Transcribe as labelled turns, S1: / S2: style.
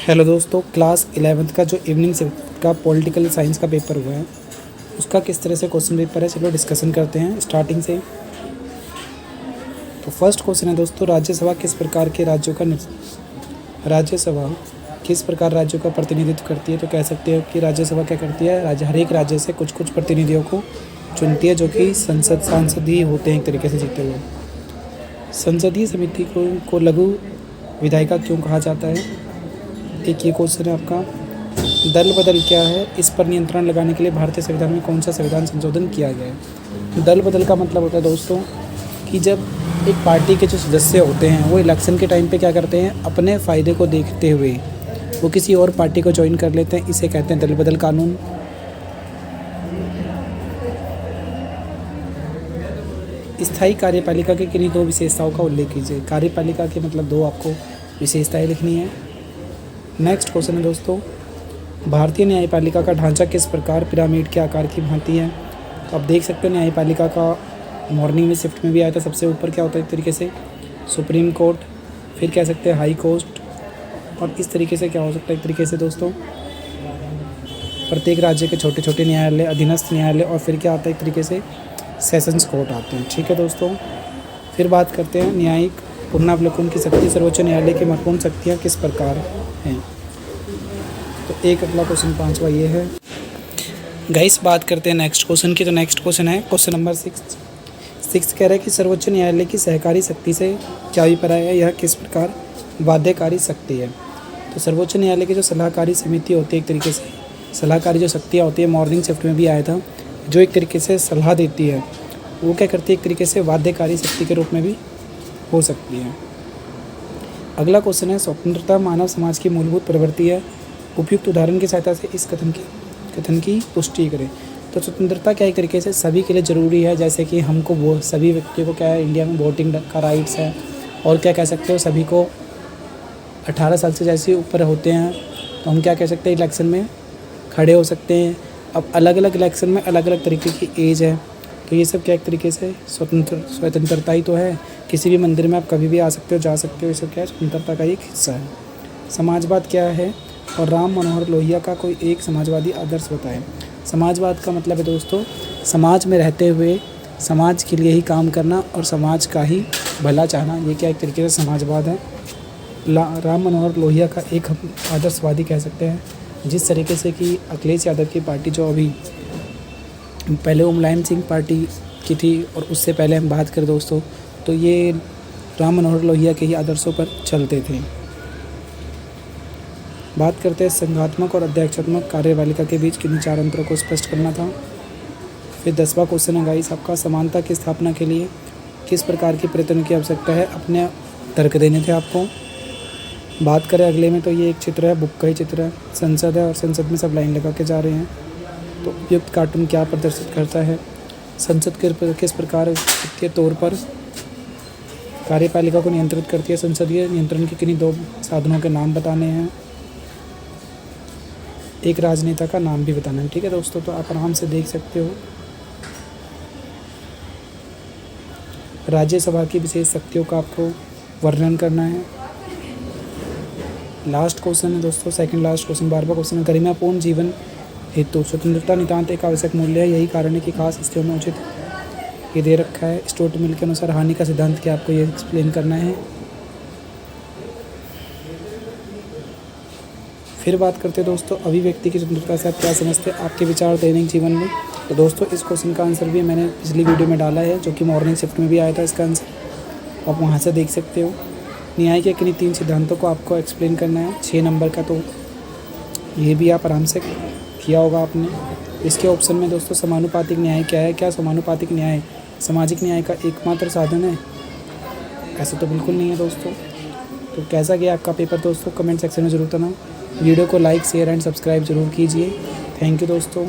S1: Hello दोस्तों, class 11th का जो इवनिंग शिफ्ट का पॉलिटिकल साइंस का पेपर हुआ है उसका किस तरह से क्वेश्चन पेपर है, चलो डिस्कशन करते हैं स्टार्टिंग से। तो फर्स्ट क्वेश्चन है दोस्तों, राज्यसभा किस प्रकार राज्यों का प्रतिनिधित्व करती है। तो कह सकते हो कि राज्यसभा क्या करती है, हर एक राज्य से कुछ कुछ प्रतिनिधियों को चुनती है जो कि सांसदीय होते हैं एक तरीके से जीते हुए। संसदीय समिति को लघु विधायिका क्यों कहा जाता है। एक ये क्वेश्चन है आपका। दल बदल क्या है, इस पर नियंत्रण लगाने के लिए भारतीय संविधान में कौन सा संविधान संशोधन किया गया है। दल बदल का मतलब होता है दोस्तों कि जब एक पार्टी के जो सदस्य होते हैं वो इलेक्शन के टाइम पे क्या करते हैं, अपने फ़ायदे को देखते हुए वो किसी और पार्टी को ज्वाइन कर लेते हैं, इसे कहते हैं दल बदल कानून। स्थायी कार्यपालिका की किन्हीं दो विशेषताओं का उल्लेख कीजिए। कार्यपालिका के मतलब दो आपको विशेषताएं लिखनी है। नेक्स्ट क्वेश्चन है दोस्तों, भारतीय न्यायपालिका का ढांचा किस प्रकार पिरामिड के आकार की भांति है। तो आप देख सकते हो न्यायपालिका का मॉर्निंग में शिफ्ट में भी आया था। सबसे ऊपर क्या होता है एक तरीके से सुप्रीम कोर्ट, फिर कह सकते हैं हाई कोर्ट, और इस तरीके से क्या हो सकता है एक तरीके से दोस्तों प्रत्येक राज्य के छोटे छोटे न्यायालय, अधीनस्थ न्यायालय, और फिर क्या आता है एक तरीके से सेशंस कोर्ट आते हैं। ठीक है दोस्तों, फिर बात करते हैं न्यायिक पुनरावलोकन की शक्ति। सर्वोच्च न्यायालय की महत्वपूर्ण शक्तियाँ किस प्रकार हैं। तो एक अगला क्वेश्चन 5वां ये है। गाइस बात करते हैं नेक्स्ट क्वेश्चन की। तो नेक्स्ट क्वेश्चन है क्वेश्चन नंबर 6 कह रहा है कि सर्वोच्च न्यायालय की सहकारी शक्ति से क्या अभिप्राय है, यह किस प्रकार बाध्यकारी शक्ति है। तो सर्वोच्च न्यायालय की जो सलाहकारी समिति होती है एक तरीके से सलाहकारी जो शक्तियाँ होती है, मॉर्निंग शिफ्ट में भी आया था, जो एक तरीके से सलाह देती है वो क्या करती है एक तरीके से बाध्यकारी शक्ति के रूप में भी हो सकती है। अगला क्वेश्चन है, स्वतंत्रता मानव समाज की मूलभूत प्रवृत्ति है, उपयुक्त उदाहरण की सहायता से इस कथन की पुष्टि करें। तो स्वतंत्रता क्या एक तरीके से सभी के लिए ज़रूरी है, जैसे कि हमको वो सभी व्यक्तियों को क्या है इंडिया में वोटिंग का राइट्स है, और क्या कह सकते हो सभी को 18 साल से जैसे ऊपर होते हैं तो हम क्या कह सकते हैं इलेक्शन में खड़े हो सकते हैं। अब अलग अलग इलेक्शन में अलग अलग तरीके की एज है, तो ये सब क्या एक तरीके से स्वतंत्रता ही तो है। किसी भी मंदिर में आप कभी भी आ सकते हो, जा सकते हो, ये सब क्या है स्वतंत्रता का एक हिस्सा है। समाजवाद क्या है, और राम मनोहर लोहिया का कोई एक समाजवादी आदर्श बताएं। समाजवाद का मतलब है दोस्तों समाज में रहते हुए समाज के लिए ही काम करना और समाज का ही भला चाहना, ये क्या एक तरीके से समाजवाद है। राम मनोहर लोहिया का एक हम आदर्शवादी कह सकते हैं, जिस तरीके से कि अखिलेश यादव की पार्टी जो अभी पहले वो मुलायम सिंह पार्टी की थी और उससे पहले हम बात करें दोस्तों तो ये राम मनोहर लोहिया के ही आदर्शों पर चलते थे। बात करते हैं संघात्मक और अध्यक्षात्मक कार्यपालिका के बीच किन्हीं चार अंतरों को स्पष्ट करना था। फिर 10वां क्वेश्चन है गाइस आपका, समानता की स्थापना के लिए किस प्रकार की प्रयत्न की आवश्यकता है, अपने तर्क देने थे आपको। बात करें अगले में तो ये एक चित्र है, बुक का ही चित्र है, संसद है और संसद में सब लाइन लगा के जा रहे हैं। तो उपयुक्त कार्टून क्या प्रदर्शित करता है, संसद के किस प्रकार के तौर पर कार्यपालिका को नियंत्रित करती है, संसदीय नियंत्रण के किन्हीं दो साधनों के नाम बताने हैं, एक राजनेता का नाम भी बताना है। ठीक है दोस्तों, तो आप आराम से देख सकते हो। राज्यसभा की विशेष शक्तियों का आपको वर्णन करना है। लास्ट क्वेश्चन है दोस्तों, सेकंड लास्ट क्वेश्चन 12वां क्वेश्चन है, गरिमापूर्ण जीवन हेतु स्वतंत्रता नितांत एक आवश्यक मूल्य है, यही कारण है कि खास स्थितियों में उचित ये दे रखा है। स्टुअर्ट मिल के अनुसार हानि का सिद्धांत क्या आपको ये एक्सप्लेन करना है। फिर बात करते हैं दोस्तों अभिव्यक्ति की स्वतंत्रता से आप क्या समझते हैं, आपके विचार दैनिक जीवन में। तो दोस्तों इस क्वेश्चन का आंसर भी मैंने पिछली वीडियो में डाला है, जो कि मॉर्निंग शिफ्ट में भी आया था। इसका आंसर आप वहाँ से देख सकते हो। न्याय के किन्हीं 3 सिद्धांतों को आपको एक्सप्लेन करना है, 6 नंबर का, तो ये भी आप आराम से किया होगा आपने। इसके ऑप्शन में दोस्तों समानुपातिक न्याय क्या है, क्या समानुपातिक न्याय सामाजिक न्याय का एकमात्र साधन है, ऐसा तो बिल्कुल नहीं है दोस्तों। तो कैसा गया आपका पेपर दोस्तों, कमेंट सेक्शन में ज़रूर बताना। वीडियो को लाइक शेयर एंड सब्सक्राइब जरूर कीजिए। थैंक यू दोस्तों।